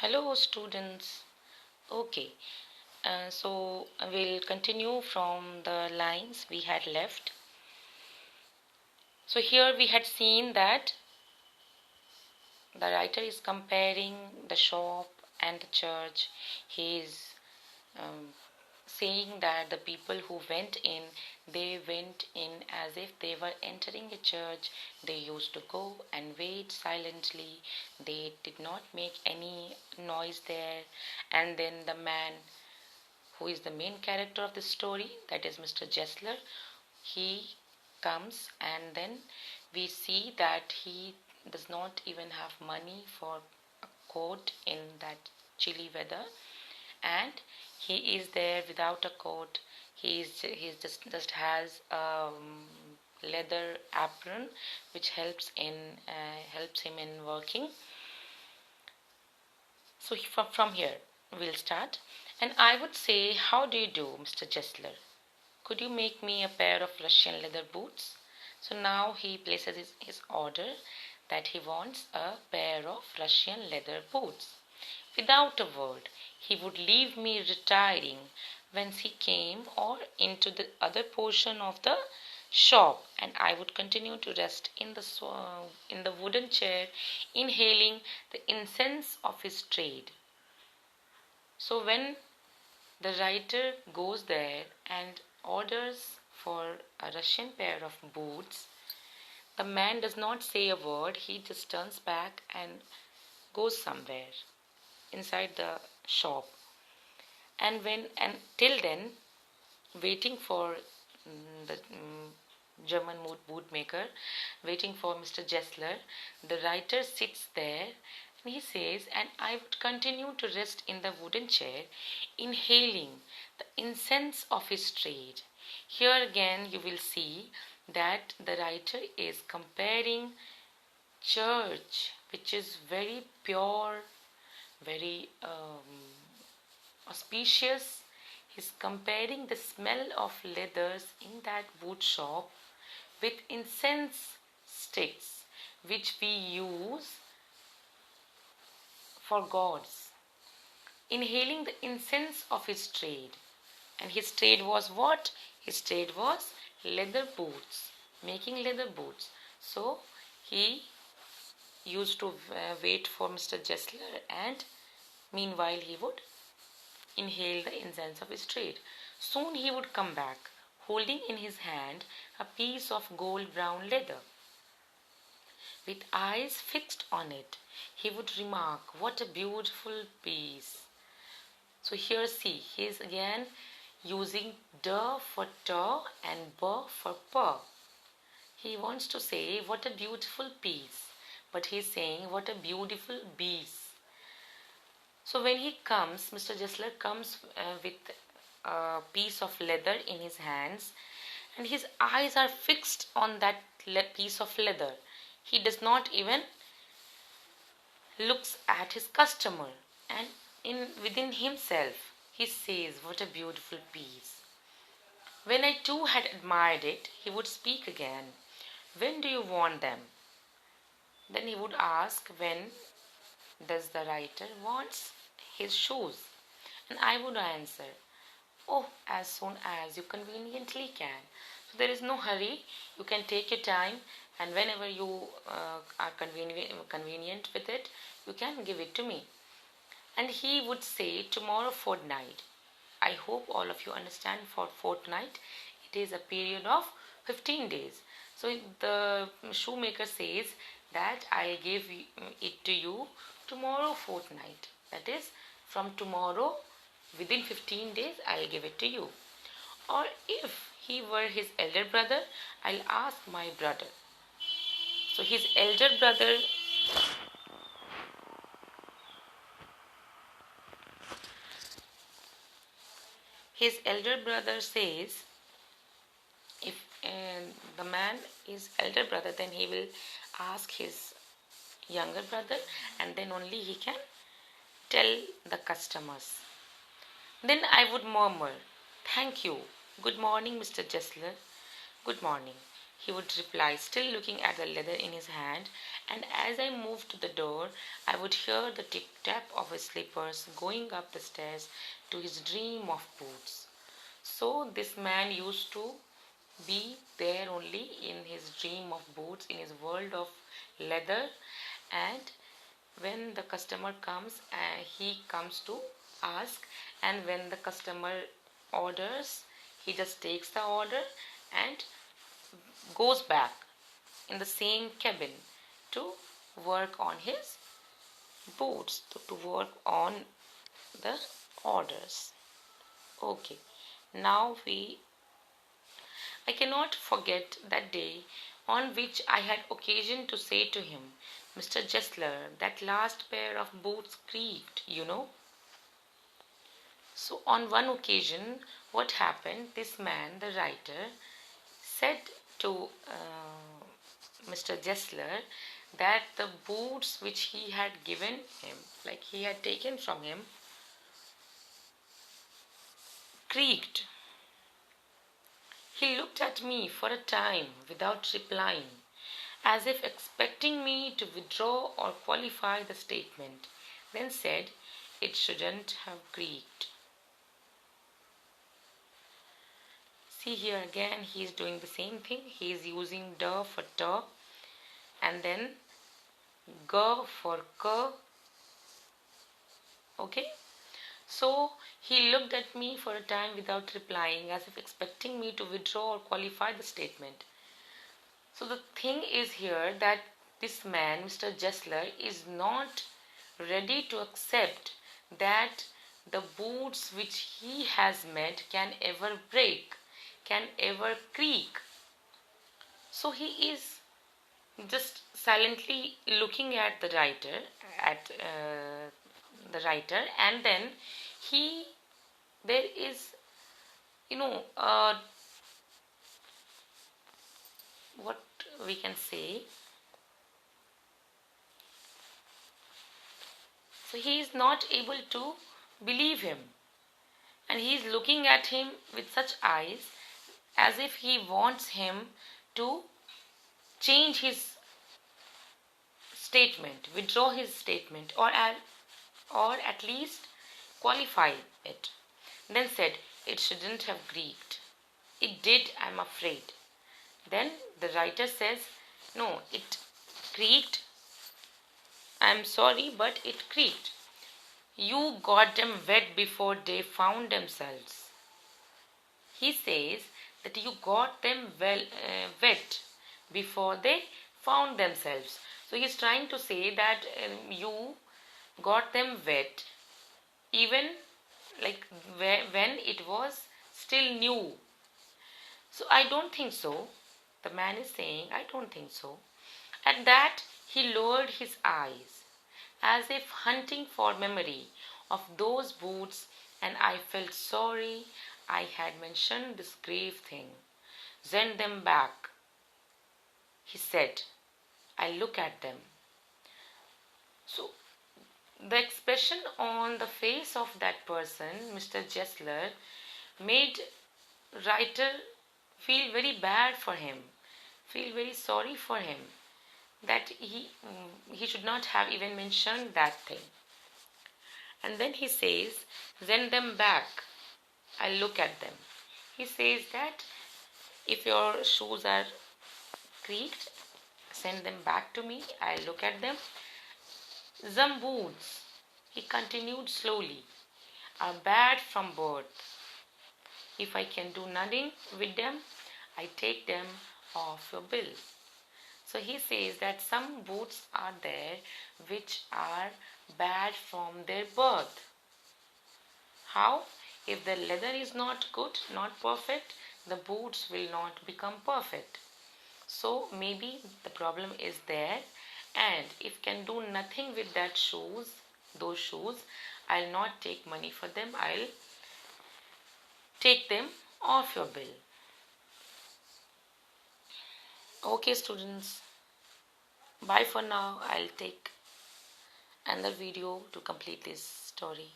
Hello, students. Okay, so we'll continue from the lines we had left. So, here we had seen that the writer is comparing the shop and the church. He is um, saying that the people who went in, they went in as if they were entering a church. They used to go and wait silently. They did not make any noise there. And then the man who is the main character of the story, that is Mr. Jessler, he comes, and then we see that he does not even have money for a coat in that chilly weather, and he is there without a coat. He just has a leather apron which helps him in working. So from here we'll start, and I would say, how do you do, Mr. Jessler? Could you make me a pair of Russian leather boots? So now he places his order that he wants a pair of Russian leather boots. Without a word, he would leave me retiring whence he came or into the other portion of the shop, and I would continue to rest in the wooden chair, inhaling the incense of his trade. So when the writer goes there and orders for a Russian pair of boots, the man does not say a word. He just turns back and goes somewhere inside the shop. And till then, waiting for the German bootmaker, waiting for Mr. Jessler, the writer sits there and he says, and I would continue to rest in the wooden chair, inhaling the incense of his trade. Here again, you will see that the writer is comparing church, which is very pure, very auspicious. He's comparing the smell of leathers in that boot shop with incense sticks, which we use for gods. Inhaling the incense of his trade. And his trade was what? His trade was leather boots, making leather boots. So he used to wait for Mr. Jessler, and meanwhile he would inhale the incense of his trade. Soon he would come back, holding in his hand a piece of gold brown leather. With eyes fixed on it, he would remark, "What a beautiful piece." So here see, he is again using "der" for "ter" and "ber" for "per." He wants to say, "What a beautiful piece," but he is saying, "What a beautiful piece." So when he comes, Mr. Jessler comes with a piece of leather in his hands, and his eyes are fixed on that piece of leather. He does not even looks at his customer, and within himself he says, "What a beautiful piece." When I too had admired it, he would speak again. "When do you want them?" Then he would ask, when does the writer wants his shoes? And I would answer, "Oh, as soon as you conveniently can." So there is no hurry. You can take your time, and whenever you are convenient with it, you can give it to me. And he would say, "Tomorrow fortnight." I hope all of you understand, for fortnight, it is a period of 15 days. So the shoemaker says that I give it to you tomorrow fortnight. That is, from tomorrow, within 15 days, I'll give it to you. Or if he were his elder brother, I'll ask my brother. So his elder brother says, if the man is elder brother, then he will ask his younger brother, and then only he can tell the customers. Then I would murmur, "Thank you. Good morning, Mr. Jessler." "Good morning." he would reply, still looking at the leather in his hand, and as I moved to the door, I would hear the tip tap of his slippers going up the stairs to his dream of boots. So, this man used to be there only in his dream of boots, in his world of leather, and when the customer comes, he comes to ask, and when the customer orders, he just takes the order and goes back in the same cabin to work on his boots, to work on the orders. Okay, now I cannot forget that day on which I had occasion to say to him, Mr. Jessler, that last pair of boots creaked, you know. So, on one occasion, what happened? This man, the writer, said to Mr. Jessler that the boots which he had given him, like he had taken from him, creaked. He looked at me for a time without replying, as if expecting me to withdraw or qualify the statement, then said, "It shouldn't have creaked." See here again, he is doing the same thing. He is using "d" for "t" and then "g" for "k." Okay? So he looked at me for a time without replying, as if expecting me to withdraw or qualify the statement. So the thing is here that this man, Mr. Jessler, is not ready to accept that the boots which he has made can ever break, can ever creak. So he is just silently looking at the writer, and then there is, what we can say. So he is not able to believe him, and he is looking at him with such eyes as if he wants him to change his statement, withdraw his statement, or at least qualify it. Then said, "It shouldn't have creaked." "It did, I'm afraid." Then the writer says, "No, it creaked. I'm sorry, but it creaked. You got them wet before they found themselves." He says that you got them wet before they found themselves. So he's trying to say that you got them wet even like when it was still new. So I don't think so. The man is saying, I don't think so. At that, he lowered his eyes, as if hunting for memory of those boots, and I felt sorry I had mentioned this grave thing. "Send them back," he said. "I look at them." So, the expression on the face of that person, Mr. Jessler, made writer feel very bad for him, feel very sorry for him, that he should not have even mentioned that thing. And then he says, "Send them back. I look at them." He says that if your shoes are creaked, send them back to me. I look at them. "Some boots," he continued slowly, "are bad from birth. If I can do nothing with them, I take them off your bill." So he says that some boots are there which are bad from their birth. How? If the leather is not good, not perfect, the boots will not become perfect. So maybe the problem is there, and if can do nothing with those shoes, I'll not take money for them. I'll take them off your bill. Okay, students. Bye for now. I'll take another video to complete this story.